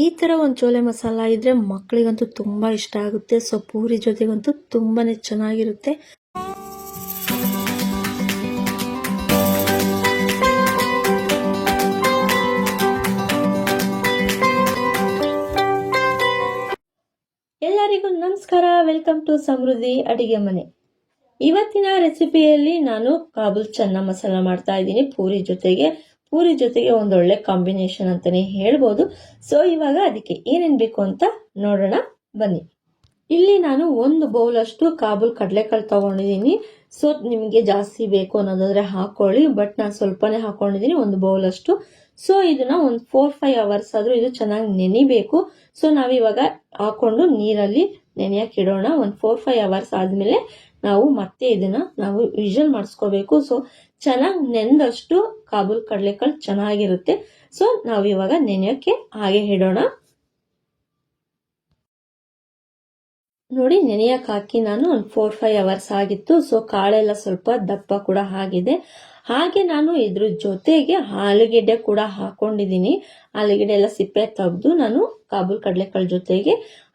ಈ ಥರ ಒಂದು ಚೋಲೆ ಮಸಾಲ ಇದ್ರೆ ಮಕ್ಕಳಿಗಂತೂ ತುಂಬ ಇಷ್ಟ ಆಗುತ್ತೆ. ಸೊ ಪೂರಿ ಜೊತೆಗಂತೂ ತುಂಬಾ ಚೆನ್ನಾಗಿರುತ್ತೆ. ಎಲ್ಲರಿಗೂ ನಮಸ್ಕಾರ, ವೆಲ್ಕಮ್ ಟು ಸಮೃದ್ಧಿ ಅಡಿಗೆ ಮನೆ. ಇವತ್ತಿನ ರೆಸಿಪಿಯಲ್ಲಿ ನಾನು ಕಾಬೂಲ್ ಚನ್ನ ಮಸಾಲ ಮಾಡ್ತಾ ಇದ್ದೀನಿ ಪೂರಿ ಜೊತೆಗೆ ಒಂದೊಳ್ಳೆ ಕಾಂಬಿನೇಷನ್ ಅಂತಾನೆ ಹೇಳ್ಬೋದು. ಸೊ ಇವಾಗ ಅದಕ್ಕೆ ಏನೇನು ಬೇಕು ಅಂತ ನೋಡೋಣ ಬನ್ನಿ. ಇಲ್ಲಿ ನಾನು ಒಂದು ಬೌಲ್ ಅಷ್ಟು ಕಾಬೂಲ್ ಕಡಲೆಕಾಳು ತಗೊಂಡಿದ್ದೀನಿ. ಸೊ ನಿಮಗೆ ಜಾಸ್ತಿ ಬೇಕು ಅನ್ನೋದಾದ್ರೆ ಹಾಕೊಳ್ಳಿ, ಬಟ್ ನಾನು ಸ್ವಲ್ಪನೇ ಹಾಕೊಂಡಿದ್ದೀನಿ, ಒಂದು ಬೌಲ್ ಅಷ್ಟು. ಸೊ ಇದನ್ನ ಒಂದು 4-5 ಅವರ್ಸ್ ಆದ್ರೂ ಇದು ಚೆನ್ನಾಗಿ ನೆನಿಬೇಕು. ಸೊ ನಾವಿವಾಗ ಹಾಕೊಂಡು ನೀರಲ್ಲಿ ನೆನೆಯಕ್ಕೆ ಇಡೋಣ. ಒಂದು 4-5 ಅವರ್ಸ್ ಆದ್ಮೇಲೆ ನಾವು ಮತ್ತೆ ಇದನ್ನ ವಿಷಲ್ ಮಾಡಿಸ್ಕೋಬೇಕು. ಸೊ ಚೆನ್ನಾಗಿ ನೆಂದಷ್ಟು ಕಾಬೂಲ್ ಕಡಲೆಕಾಳು ಚೆನ್ನಾಗಿರುತ್ತೆ. ಸೊ ನಾವಿವಾಗ ನೆನೆಯಕ್ಕೆ ಹಾಗೆ ಇಡೋಣ. ನೋಡಿ, ನೆನೆಯಕ್ಕೆ ಹಾಕಿ ನಾನು ಒಂದು 4-5 ಅವರ್ಸ್ ಆಗಿತ್ತು. ಸೊ ಕಾಳೆಲ್ಲ ಸ್ವಲ್ಪ ದಪ್ಪ ಕೂಡ ಆಗಿದೆ. ಹಾಗೆ ನಾನು ಇದ್ರ ಜೊತೆಗೆ ಆಲೂಗೆಡ್ಡೆ ಕೂಡ ಹಾಕೊಂಡಿದ್ದೀನಿ. ಆಲೂಗೆಡ್ಡೆ ಎಲ್ಲ ಸಿಪ್ಪೆ ತೆಗೆದು ನಾನು ಕಾಬೂಲ್ ಕಡಲೆಕಾಳು ಜೊತೆಗೆ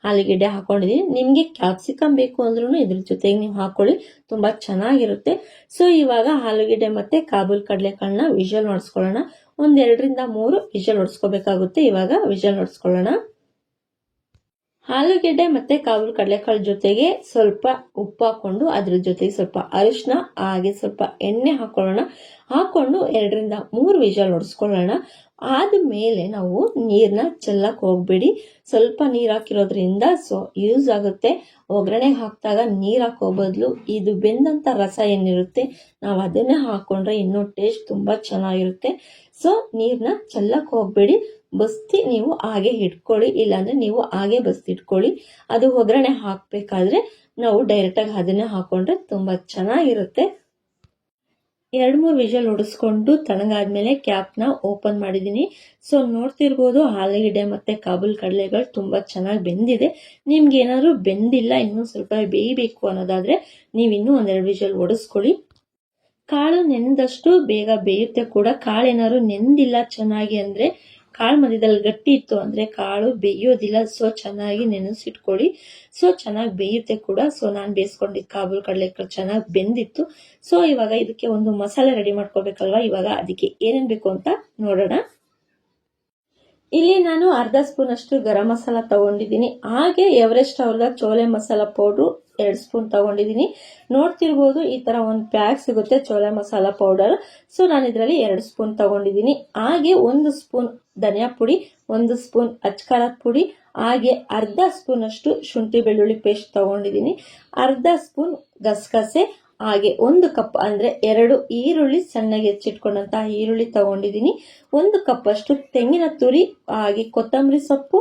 ಆಲೂಗೆಡ್ಡೆ ಹಾಕೊಂಡಿದ್ದೀನಿ. ನಿಮ್ಗೆ ಕ್ಯಾಪ್ಸಿಕಮ್ ಬೇಕು ಅಂದ್ರೂ ಇದ್ರ ಜೊತೆಗೆ ನೀವು ಹಾಕೊಳ್ಳಿ, ತುಂಬಾ ಚೆನ್ನಾಗಿರುತ್ತೆ. ಸೊ ಇವಾಗ ಆಲೂಗೆಡ್ಡೆ ಮತ್ತೆ ಕಾಬೂಲ್ ಕಡಲೆಕಾಳನ್ನ ವಿಷಲ್ ಹೊಡ್ಸ್ಕೊಳ್ಳೋಣ. 2-3 ವಿಷಲ್ ಹೊಡ್ಸ್ಕೋಬೇಕಾಗುತ್ತೆ. ಇವಾಗ ವಿಷಲ್ ಹೊಡ್ಸ್ಕೊಳ್ಳೋಣ. ಆಲೂಗೆಡ್ಡೆ ಮತ್ತೆ ಕಾಬೂಲ್ ಕಡಲೆಕಾಳು ಜೊತೆಗೆ ಸ್ವಲ್ಪ ಉಪ್ಪು ಹಾಕೊಂಡು ಅದ್ರ ಜೊತೆಗೆ ಸ್ವಲ್ಪ ಅರಿಶಿನ ಹಾಗೆ ಸ್ವಲ್ಪ ಎಣ್ಣೆ ಹಾಕೊಂಡು 2-3 ವಿಷಲ್ ಹೊಡ್ಸ್ಕೊಳ್ಳೋಣ. ಆದ್ಮೇಲೆ ನಾವು ನೀರ್ನ ಚೆಲ್ಲಕ್ ಹೋಗ್ಬೇಡಿ. ಸ್ವಲ್ಪ ನೀರ್ ಹಾಕಿರೋದ್ರಿಂದ ಸೊ ಯೂಸ್ ಆಗುತ್ತೆ. ಒಗ್ಗರಣೆಗೆ ಹಾಕಿದಾಗ ನೀರ್ ಹಾಕೋ ಬದಲು ಇದು ಬೆಂದಂತ ರಸ ಏನಿರುತ್ತೆ ನಾವು ಅದನ್ನೇ ಹಾಕೊಂಡ್ರೆ ಇನ್ನೂ ಟೇಸ್ಟ್ ತುಂಬಾ ಚೆನ್ನಾಗಿರುತ್ತೆ. ಸೊ ನೀರ್ನ ಚೆಲ್ಲಕ್ ಹೋಗ್ಬೇಡಿ, ಬಸ್ತಿ ನೀವು ಹಾಗೆ ಇಟ್ಕೊಳ್ಳಿ, ಇಲ್ಲಾಂದ್ರೆ ನೀವು ಹಾಗೆ ಬಸ್ತಿ ಇಟ್ಕೊಳ್ಳಿ. ಅದು ಒಗ್ಗರಣೆ ಹಾಕ್ಬೇಕಾದ್ರೆ ನಾವು ಡೈರೆಕ್ಟ್ ಆಗಿ ಅದನ್ನೇ ಹಾಕೊಂಡ್ರೆ ತುಂಬಾ ಚೆನ್ನಾಗಿರುತ್ತೆ. 2-3 ವಿಷಲ್ ಹೊಡಿಸ್ಕೊಂಡು ತಣ್ಣಗಾದ್ಮೇಲೆ ಕ್ಯಾಪ್ನ ಓಪನ್ ಮಾಡಿದೀನಿ. ಸೊ ನೋಡ್ತಿರ್ಬೋದು ಆಲೂಗೆಡ್ಡೆ ಮತ್ತೆ ಕಾಬೂಲ್ ಕಡಲೆಗಳು ತುಂಬಾ ಚೆನ್ನಾಗಿ ಬೆಂದಿದೆ. ನಿಮ್ಗೆ ಏನಾದ್ರು ಬೆಂದಿಲ್ಲ, ಇನ್ನೂ ಸ್ವಲ್ಪ ಬೇಯಬೇಕು ಅನ್ನೋದಾದ್ರೆ ನೀವು ಇನ್ನೂ 1-2 ವಿಷಲ್ ಹೊಡಿಸ್ಕೊಳ್ಳಿ. ಕಾಳು ನೆಂದಷ್ಟು ಬೇಗ ಬೇಯುತ್ತೆ ಕೂಡ. ಕಾಳು ಏನಾದ್ರು ನೆಂದಿಲ್ಲ ಚೆನ್ನಾಗಿ ಅಂದ್ರೆ, ಕಾಳು ಮಧ್ಯದಲ್ಲಿ ಗಟ್ಟಿ ಇತ್ತು ಅಂದ್ರೆ ಕಾಳು ಬೇಯೋದಿಲ್ಲ. ಸೊ ಚೆನ್ನಾಗಿ ನೆನೆಸಿಟ್ಕೊಳ್ಳಿ, ಸೊ ಚೆನ್ನಾಗಿ ಬೇಯುತ್ತೆ ಕೂಡ. ಸೊ ನಾನು ಬೇಯಿಸ್ಕೊಂಡಿದ್ದ ಕಾಬೂಲ್ ಕಡಲೆಕಾಳು ಚೆನ್ನಾಗಿ ಬೆಂದಿತ್ತು. ಸೊ ಇವಾಗ ಇದಕ್ಕೆ ಒಂದು ಮಸಾಲೆ ರೆಡಿ ಮಾಡ್ಕೋಬೇಕಲ್ವಾ. ಇವಾಗ ಅದಕ್ಕೆ ಏನೇನ್ ಬೇಕು ಅಂತ ನೋಡೋಣ. ಇಲ್ಲಿ ನಾನು 1/2 ಸ್ಪೂನ್ ಅಷ್ಟು ಗರಂ ಮಸಾಲ ತಗೊಂಡಿದ್ದೀನಿ. ಹಾಗೆ ಎವರೆಸ್ಟ್ ಅವ್ರದ ಚೋಲೆ ಮಸಾಲ ಪೌಡ್ರು 2 ಸ್ಪೂನ್ ತಗೊಂಡಿದ್ದೀನಿ. ನೋಡ್ತಿರ್ಬೋದು ಈ ತರ ಒಂದು ಪ್ಯಾಕ್ ಸಿಗುತ್ತೆ ಚೋಲೆ ಮಸಾಲ ಪೌಡರ್. ಸೊ ನಾನು ಇದರಲ್ಲಿ 2 ಸ್ಪೂನ್ ತಗೊಂಡಿದ್ದೀನಿ. ಹಾಗೆ 1 ಸ್ಪೂನ್ ಧನಿಯಾ ಪುಡಿ, 1 ಸ್ಪೂನ್ ಅಚ್ಕಾರದ ಪುಡಿ, ಹಾಗೆ 1/2 ಸ್ಪೂನ್ ಅಷ್ಟು ಶುಂಠಿ ಬೆಳ್ಳುಳ್ಳಿ ಪೇಸ್ಟ್ ತಗೊಂಡಿದ್ದೀನಿ. 1/2 ಸ್ಪೂನ್ ಗಸಗಸೆ, ಹಾಗೆ 1 ಕಪ್ ಅಂದ್ರೆ 2 ಈರುಳ್ಳಿ ಸಣ್ಣಗೆ ಹೆಚ್ಚಿಟ್ಕೊಂಡಂತ ಈರುಳ್ಳಿ ತಗೊಂಡಿದ್ದೀನಿ. 1 ಕಪ್ ಅಷ್ಟು ತೆಂಗಿನ ತುರಿ, ಹಾಗೆ ಕೊತ್ತಂಬರಿ ಸೊಪ್ಪು.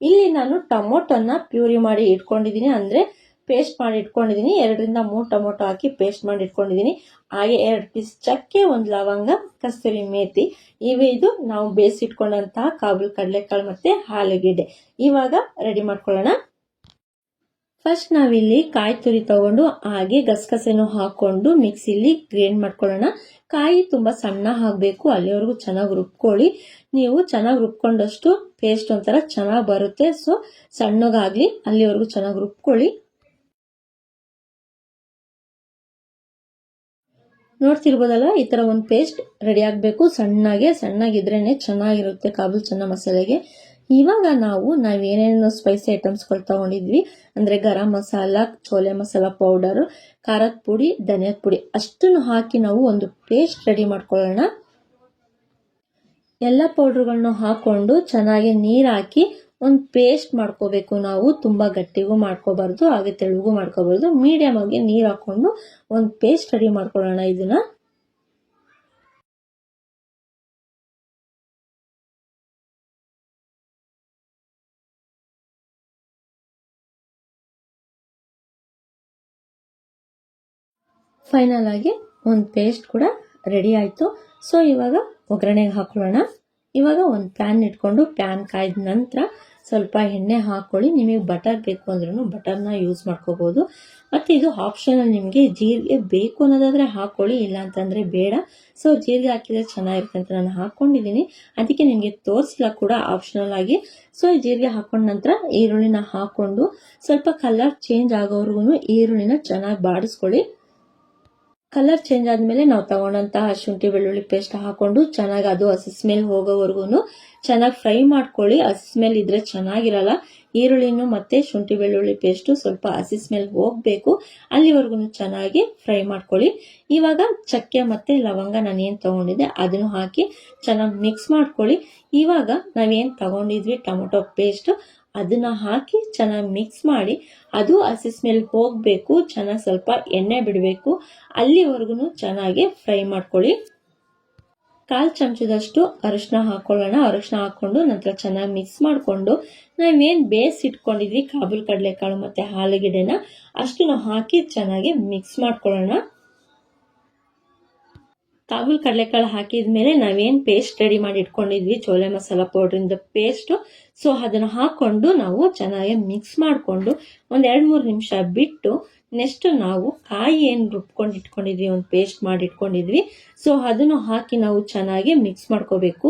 ಇಲ್ಲಿ ನಾನು ಟೊಮೊಟೊನ ಪ್ಯೂರಿ ಮಾಡಿ ಇಟ್ಕೊಂಡಿದ್ದೀನಿ, ಅಂದ್ರೆ ಪೇಸ್ಟ್ ಮಾಡಿ ಇಟ್ಕೊಂಡಿದ್ದೀನಿ. 2-3 ಟೊಮೊಟೊ ಹಾಕಿ ಪೇಸ್ಟ್ ಮಾಡಿ ಇಟ್ಕೊಂಡಿದ್ದೀನಿ. ಹಾಗೆ 2 ಪೀಸ್ ಚಕ್ಕೆ, 1 ಲವಂಗ, ಕಸ್ತೂರಿ ಮೇಥಿ. ಇದು ನಾವು ಬೇಯಿಸಿಟ್ಕೊಂಡಂತಹ ಕಾಬೂಲ್ ಕಡಲೆಕಾಳು ಮತ್ತೆ ಆಲೂಗೆಡ್ಡೆ. ಇವಾಗ ರೆಡಿ ಮಾಡ್ಕೊಳ್ಳೋಣ. ಫಸ್ಟ್ ನಾವಿಲ್ಲಿ ಕಾಯಿ ತುರಿ ತಗೊಂಡು ಹಾಗೆ ಗಸಗಸೆನೂ ಹಾಕೊಂಡು ಮಿಕ್ಸಿಲಿ ಗ್ರೈಂಡ್ ಮಾಡ್ಕೊಳ್ಳೋಣ. ಕಾಯಿ ತುಂಬಾ ಸಣ್ಣ ಹಾಕ್ಬೇಕು, ಅಲ್ಲಿವರೆಗೂ ಚೆನ್ನಾಗಿ ರುಬ್ಕೊಳ್ಳಿ. ನೀವು ಚೆನ್ನಾಗಿ ರುಬ್ಕೊಂಡಷ್ಟು ಪೇಸ್ಟ್ ಒಂಥರ ಚೆನ್ನಾಗಿ ಬರುತ್ತೆ. ಸೊ ಸಣ್ಣಗಾಗ್ಲಿ, ಅಲ್ಲಿವರೆಗೂ ಚೆನ್ನಾಗಿ ರುಬ್ಕೊಳ್ಳಿ. ನೋಡ್ತಿರ್ಬೋದಲ್ಲ, ಈ ತರ ಒಂದು ಪೇಸ್ಟ್ ರೆಡಿ ಆಗ್ಬೇಕು. ಸಣ್ಣಗಿದ್ರೇನೆ ಚೆನ್ನಾಗಿರುತ್ತೆ ಕಾಬೂಲ್ ಚನ್ನ ಮಸಾಲೆಗೆ. ಇವಾಗ ನಾವೇನೇನು ಸ್ಪೈಸಿ ಐಟಮ್ಸ್ಗಳು ತಗೊಂಡಿದ್ವಿ ಅಂದ್ರೆ ಗರಂ ಮಸಾಲ, ಚೋಲೆ ಮಸಾಲ ಪೌಡರ್, ಖಾರದ ಪುಡಿ, ಧನಿಯಾದ ಪುಡಿ ಅಷ್ಟನ್ನು ಹಾಕಿ ನಾವು ಒಂದು ಪೇಸ್ಟ್ ರೆಡಿ ಮಾಡ್ಕೊಳ್ಳೋಣ. ಎಲ್ಲ ಪೌಡರ್ಗಳನ್ನು ಹಾಕೊಂಡು ಚೆನ್ನಾಗಿ ನೀರ್ ಹಾಕಿ ಒಂದು ಪೇಸ್ಟ್ ಮಾಡ್ಕೋಬೇಕು. ನಾವು ತುಂಬಾ ಗಟ್ಟಿಗೂ ಮಾಡ್ಕೋಬಾರ್ದು, ಹಾಗೆ ತೆಳುಗೂ ಮಾಡ್ಕೋಬಾರ್ದು. ಮೀಡಿಯಂ ಆಗಿ ನೀರ್ ಹಾಕೊಂಡು ಒಂದು ಪೇಸ್ಟ್ ರೆಡಿ ಮಾಡ್ಕೊಳ್ಳೋಣ. ಇದನ್ನ ಫೈನಲ್ ಆಗಿ ಒಂದು ಪೇಸ್ಟ್ ಕೂಡ ರೆಡಿ ಆಯ್ತು. ಸೊ ಇವಾಗ ಒಗ್ಗರಣೆಗೆ ಹಾಕೊಳ್ಳೋಣ. ಇವಾಗ ಒಂದು ಪ್ಯಾನ್ ಇಟ್ಕೊಂಡು ಪ್ಯಾನ್ ಕಾಯ್ದ ನಂತರ ಸ್ವಲ್ಪ ಎಣ್ಣೆ ಹಾಕ್ಕೊಳ್ಳಿ. ನಿಮಗೆ ಬಟರ್ ಬೇಕು ಅಂದ್ರೂ ಬಟರ್ನ ಯೂಸ್ ಮಾಡ್ಕೋಬೋದು. ಮತ್ತು ಇದು ಆಪ್ಷನಲ್, ನಿಮಗೆ ಜೀರಿಗೆ ಬೇಕು ಅನ್ನೋದಾದರೆ ಹಾಕ್ಕೊಳ್ಳಿ, ಇಲ್ಲ ಅಂತಂದರೆ ಬೇಡ. ಸೊ ಜೀರಿಗೆ ಹಾಕಿದರೆ ಚೆನ್ನಾಗಿರುತ್ತೆ ಅಂತ ನಾನು ಹಾಕ್ಕೊಂಡಿದ್ದೀನಿ, ಅದಕ್ಕೆ ನಿಮಗೆ ತೋರಿಸಿಲ್ಲ ಕೂಡ ಆಪ್ಷನಲ್ ಆಗಿ. ಸೊ ಜೀರಿಗೆ ಹಾಕೊಂಡ ನಂತರ ಈರುಳ್ಳಿನ ಹಾಕ್ಕೊಂಡು ಸ್ವಲ್ಪ ಕಲರ್ ಚೇಂಜ್ ಆಗೋವರೆಗೂ ಈರುಳ್ಳಿನ ಚೆನ್ನಾಗಿ ಬಾಡಿಸ್ಕೊಳ್ಳಿ. ಕಲರ್ ಚೇಂಜ್ ಆದಮೇಲೆ ನಾವು ತಗೊಂಡಂತಹ ಶುಂಠಿ ಬೆಳ್ಳುಳ್ಳಿ ಪೇಸ್ಟ್ ಹಾಕೊಂಡು ಚೆನ್ನಾಗಿ ಅದು ಹಸಿ ಸ್ಮೆಲ್ ಹೋಗೋವರೆಗೂ ಚೆನ್ನಾಗಿ ಫ್ರೈ ಮಾಡ್ಕೊಳ್ಳಿ. ಹಸಿ ಸ್ಮೆಲ್ ಇದ್ರೆ ಚೆನ್ನಾಗಿರಲ್ಲ. ಈರುಳ್ಳಿನೂ ಮತ್ತೆ ಶುಂಠಿ ಬೆಳ್ಳುಳ್ಳಿ ಪೇಸ್ಟು ಸ್ವಲ್ಪ ಹಸಿ ಸ್ಮೆಲ್ ಹೋಗಬೇಕು, ಅಲ್ಲಿವರೆಗೂ ಚೆನ್ನಾಗಿ ಫ್ರೈ ಮಾಡ್ಕೊಳ್ಳಿ. ಇವಾಗ ಚಕ್ಕೆ ಮತ್ತು ಲವಂಗ ನಾನು ಏನು ತೊಗೊಂಡಿದ್ದೆ ಅದನ್ನು ಹಾಕಿ ಚೆನ್ನಾಗಿ ಮಿಕ್ಸ್ ಮಾಡ್ಕೊಳ್ಳಿ. ಇವಾಗ ನಾವೇನು ತಗೊಂಡಿದ್ವಿ ಟೊಮೊಟೊ ಪೇಸ್ಟ್ ಅದನ್ನ ಹಾಕಿ ಚೆನ್ನಾಗಿ ಮಿಕ್ಸ್ ಮಾಡಿ, ಅದು ಹಸಿ ಸ್ಮೆಲ್ ಹೋಗಬೇಕು, ಚೆನ್ನಾಗಿ ಸ್ವಲ್ಪ ಎಣ್ಣೆ ಬಿಡಬೇಕು, ಅಲ್ಲಿವರೆಗೂ ಚೆನ್ನಾಗಿ ಫ್ರೈ ಮಾಡ್ಕೊಳ್ಳಿ. 1/4 ಚಮಚದಷ್ಟು ಅರಿಶಿನ ಹಾಕೊಳ್ಳೋಣ. ಅರಿಶಿನ ಹಾಕ್ಕೊಂಡು ನಂತರ ಚೆನ್ನಾಗಿ ಮಿಕ್ಸ್ ಮಾಡಿಕೊಂಡು ನಾವೇನು ಬೇಯಿಸಿಟ್ಕೊಂಡಿದ್ವಿ ಕಾಬೂಲ್ ಕಡಲೆಕಾಳು ಮತ್ತು ಆಲೂಗೆಡ್ಡೆನ ಅಷ್ಟನ್ನು ಹಾಕಿ ಚೆನ್ನಾಗಿ ಮಿಕ್ಸ್ ಮಾಡ್ಕೊಳ್ಳೋಣ. ಕಾಬೂಲ್ ಕಡಲೆಕಾಳು ಹಾಕಿದ ಮೇಲೆ ನಾವೇನು ಪೇಸ್ಟ್ ರೆಡಿ ಮಾಡಿ ಇಟ್ಕೊಂಡಿದ್ವಿ ಚೋಲೆ ಮಸಾಲ ಪೌಡ್ರಿಂದ ಪೇಸ್ಟು, ಸೊ ಅದನ್ನು ಹಾಕ್ಕೊಂಡು ನಾವು ಚೆನ್ನಾಗಿ ಮಿಕ್ಸ್ ಮಾಡಿಕೊಂಡು ಒಂದು 2-3 ನಿಮಿಷ ಬಿಟ್ಟು ನೆಕ್ಸ್ಟ್ ನಾವು ಕಾಯಿ ಏನು ರುಬ್ಕೊಂಡು ಇಟ್ಕೊಂಡಿದ್ವಿ, ಒಂದು ಪೇಸ್ಟ್ ಮಾಡಿ ಇಟ್ಕೊಂಡಿದ್ವಿ, ಸೊ ಅದನ್ನು ಹಾಕಿ ನಾವು ಚೆನ್ನಾಗಿ ಮಿಕ್ಸ್ ಮಾಡ್ಕೋಬೇಕು.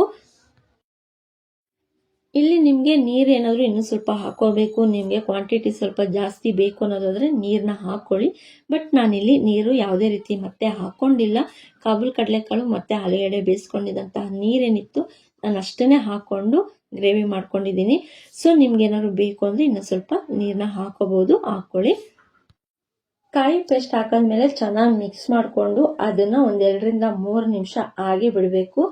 ಇಲ್ಲಿ ನಿಮಗೆ ನೀರು ಏನಾದರೂ ಇನ್ನೂ ಸ್ವಲ್ಪ ಹಾಕೋಬೇಕು, ನಿಮಗೆ ಕ್ವಾಂಟಿಟಿ ಸ್ವಲ್ಪ ಜಾಸ್ತಿ ಬೇಕು ಅನ್ನೋದಾದರೆ ನೀರನ್ನ ಹಾಕ್ಕೊಳ್ಳಿ. ಬಟ್ ನಾನಿಲ್ಲಿ ನೀರು ಯಾವುದೇ ರೀತಿ ಮತ್ತೆ ಹಾಕ್ಕೊಂಡಿಲ್ಲ. ಕಾಬೂಲ್ ಕಡಲೆಕಾಳು ಮತ್ತು ಆಲೂಗಡ್ಡೆ ಬೇಯಿಸ್ಕೊಂಡಿದ್ದಂತಹ ನೀರೇನಿತ್ತು ನಾನು ಅಷ್ಟೇ ಹಾಕ್ಕೊಂಡು ಗ್ರೇವಿ ಮಾಡ್ಕೊಂಡಿದ್ದೀನಿ. ಸೊ ನಿಮ್ಗೇನಾದ್ರು ಬೇಕು ಅಂದರೆ ಇನ್ನೂ ಸ್ವಲ್ಪ ನೀರನ್ನ ಹಾಕೋಬೋದು, ಹಾಕ್ಕೊಳ್ಳಿ. ಕಾಯಿ ಪೇಸ್ಟ್ ಹಾಕಿದ್ಮೇಲೆ ಚೆನ್ನಾಗಿ ಮಿಕ್ಸ್ ಮಾಡಿಕೊಂಡು ಅದನ್ನು ಒಂದು 2-3 ನಿಮಿಷ ಹಾಗೆ ಬಿಡಬೇಕು.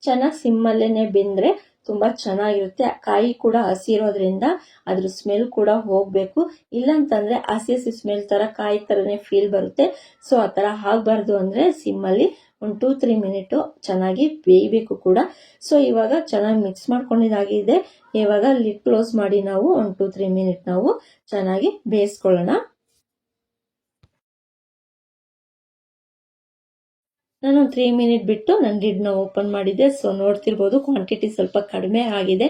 ಚೆನ್ನಾಗಿ ಸಿಮ್ಮಲ್ಲೇ ಬೆಂದರೆ ತುಂಬ ಚೆನ್ನಾಗಿರುತ್ತೆ. ಕಾಯಿ ಕೂಡ ಹಸಿ ಇರೋದ್ರಿಂದ ಅದ್ರ ಸ್ಮೆಲ್ ಕೂಡ ಹೋಗಬೇಕು, ಇಲ್ಲಾಂತಂದರೆ ಹಸಿ ಸ್ಮೆಲ್ ಥರ ಕಾಯಿ ಥರನೇ ಫೀಲ್ ಬರುತ್ತೆ. ಸೊ ಆ ಥರ ಆಗಬಾರ್ದು ಅಂದರೆ ಸಿಮ್ಮಲ್ಲಿ ಒಂದು 2-3 ಮಿನಿಟು ಚೆನ್ನಾಗಿ ಬೇಯಬೇಕು ಕೂಡ. ಸೊ ಇವಾಗ ಚೆನ್ನಾಗಿ ಮಿಕ್ಸ್ ಮಾಡ್ಕೊಂಡಿದ್ದಾಗಿದೆ. ಇವಾಗ ಲಿಡ್ ಕ್ಲೋಸ್ ಮಾಡಿ ನಾವು ಒಂದು 2-3 ಮಿನಿಟ್ ನಾವು ಚೆನ್ನಾಗಿ ಬೇಯಿಸ್ಕೊಳ್ಳೋಣ. ನಾನು 3 ಮಿನಿಟ್ ಬಿಟ್ಟು ನನ್ನ ಲಿಡ್ನ ಓಪನ್ ಮಾಡಿದ್ದೆ. ಸೊ ನೋಡ್ತಿರ್ಬೋದು ಕ್ವಾಂಟಿಟಿ ಸ್ವಲ್ಪ ಕಡಿಮೆ ಆಗಿದೆ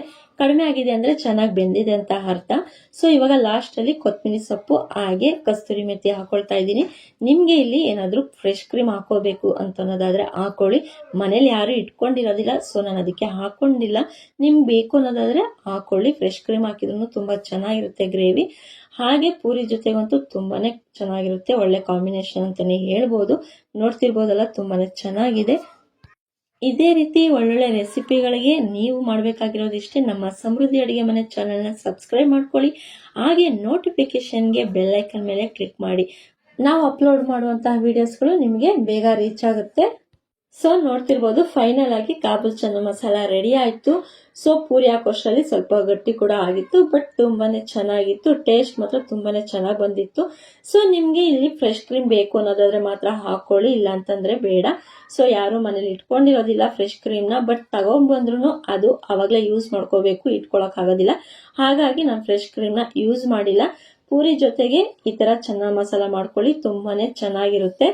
ಅಂದರೆ ಚೆನ್ನಾಗಿ ಬೆಂದಿದೆ ಅಂತ ಅರ್ಥ. ಸೊ ಇವಾಗ ಲಾಸ್ಟಲ್ಲಿ ಕೊತ್ತಂಬರಿ ಸೊಪ್ಪು ಹಾಗೆ ಕಸ್ತೂರಿ ಮೆಥಿ ಹಾಕೊಳ್ತಾ ಇದ್ದೀನಿ. ನಿಮಗೆ ಇಲ್ಲಿ ಏನಾದರೂ ಫ್ರೆಶ್ ಕ್ರೀಮ್ ಹಾಕೋಬೇಕು ಅಂತ ಅನ್ನೋದಾದರೆ ಹಾಕೊಳ್ಳಿ. ಮನೇಲಿ ಯಾರು ಇಟ್ಕೊಂಡಿರೋದಿಲ್ಲ, ಸೊ ನಾನು ಅದಕ್ಕೆ ಹಾಕೊಂಡಿಲ್ಲ. ನಿಮ್ಗೆ ಬೇಕು ಅನ್ನೋದಾದರೆ ಹಾಕೊಳ್ಳಿ. ಫ್ರೆಶ್ ಕ್ರೀಮ್ ಹಾಕಿದ್ರೂ ತುಂಬ ಚೆನ್ನಾಗಿರುತ್ತೆ ಗ್ರೇವಿ. ಹಾಗೆ ಪೂರಿ ಜೊತೆಗಂತೂ ತುಂಬಾನೇ ಚೆನ್ನಾಗಿರುತ್ತೆ, ಒಳ್ಳೆ ಕಾಂಬಿನೇಷನ್ ಅಂತಾನೆ ಹೇಳ್ಬೋದು. ನೋಡ್ತಿರ್ಬೋದಲ್ಲ ತುಂಬಾನೇ ಚೆನ್ನಾಗಿದೆ. ಇದೇ ರೀತಿ ಒಳ್ಳೊಳ್ಳೆ ರೆಸಿಪಿಗಳಿಗೆ ನೀವು ಮಾಡಬೇಕಾಗಿರೋದಿಷ್ಟೇ, ನಮ್ಮ ಸಮೃದ್ಧಿ ಅಡುಗೆ ಮನೆ ಚಾನೆಲ್ನ ಸಬ್ಸ್ಕ್ರೈಬ್ ಮಾಡ್ಕೊಳ್ಳಿ. ಹಾಗೆ ನೋಟಿಫಿಕೇಶನ್ಗೆ ಬೆಲ್ ಐಕನ್ ಮೇಲೆ ಕ್ಲಿಕ್ ಮಾಡಿ. ನಾವು ಅಪ್ಲೋಡ್ ಮಾಡುವಂತಹ ವಿಡಿಯೋಸ್ಗಳು ನಿಮಗೆ ಬೇಗ ರೀಚ್ ಆಗುತ್ತೆ. ಸೊ ನೋಡ್ತಿರ್ಬೋದು ಫೈನಲ್ ಆಗಿ ಕಾಬೂಲ್ ಚನ್ನ ಮಸಾಲ ರೆಡಿ ಆಯಿತು. ಸೊ ಪೂರಿ ಹಾಕೋಷ್ಟರಲ್ಲಿ ಸ್ವಲ್ಪ ಗಟ್ಟಿ ಕೂಡ ಆಗಿತ್ತು, ಬಟ್ ತುಂಬಾನೇ ಚೆನ್ನಾಗಿತ್ತು. ಟೇಸ್ಟ್ ಮಾತ್ರ ತುಂಬಾನೇ ಚೆನ್ನಾಗಿ ಬಂದಿತ್ತು. ಸೊ ನಿಮಗೆ ಇಲ್ಲಿ ಫ್ರೆಶ್ ಕ್ರೀಮ್ ಬೇಕು ಅನ್ನೋದಾದ್ರೆ ಮಾತ್ರ ಹಾಕೊಳ್ಳಿ, ಇಲ್ಲ ಅಂತಂದ್ರೆ ಬೇಡ. ಸೊ ಯಾರು ಮನೇಲಿ ಇಟ್ಕೊಂಡಿರೋದಿಲ್ಲ ಫ್ರೆಶ್ ಕ್ರೀಮ್ನ, ಬಟ್ ತಗೊಂಡ್ಬಂದ್ರು ಅದು ಅವಾಗಲೇ ಯೂಸ್ ಮಾಡ್ಕೋಬೇಕು, ಇಟ್ಕೊಳಕ್ ಆಗೋದಿಲ್ಲ. ಹಾಗಾಗಿ ನಾನು ಫ್ರೆಶ್ ಕ್ರೀಮ್ನ ಯೂಸ್ ಮಾಡಿಲ್ಲ. ಪೂರಿ ಜೊತೆಗೆ ಈ ತರ ಚೆನ್ನ ಮಸಾಲ ಮಾಡ್ಕೊಳ್ಳಿ, ತುಂಬಾನೇ ಚೆನ್ನಾಗಿರುತ್ತೆ.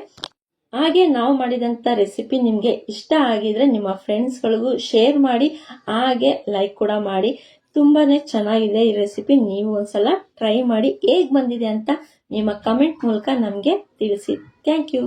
ಹಾಗೆ ನಾವು ಮಾಡಿದಂಥ ರೆಸಿಪಿ ನಿಮಗೆ ಇಷ್ಟ ಆಗಿದ್ರೆ ನಿಮ್ಮ ಫ್ರೆಂಡ್ಸ್ಗಳಿಗೂ ಶೇರ್ ಮಾಡಿ, ಹಾಗೆ ಲೈಕ್ ಕೂಡ ಮಾಡಿ. ತುಂಬಾನೇ ಚೆನ್ನಾಗಿದೆ ಈ ರೆಸಿಪಿ. ನೀವು ಒಂದ್ಸಲ ಟ್ರೈ ಮಾಡಿ, ಹೇಗೆ ಬಂದಿದೆ ಅಂತ ನಿಮ್ಮ ಕಮೆಂಟ್ ಮೂಲಕ ನಮಗೆ ತಿಳಿಸಿ. Thank you.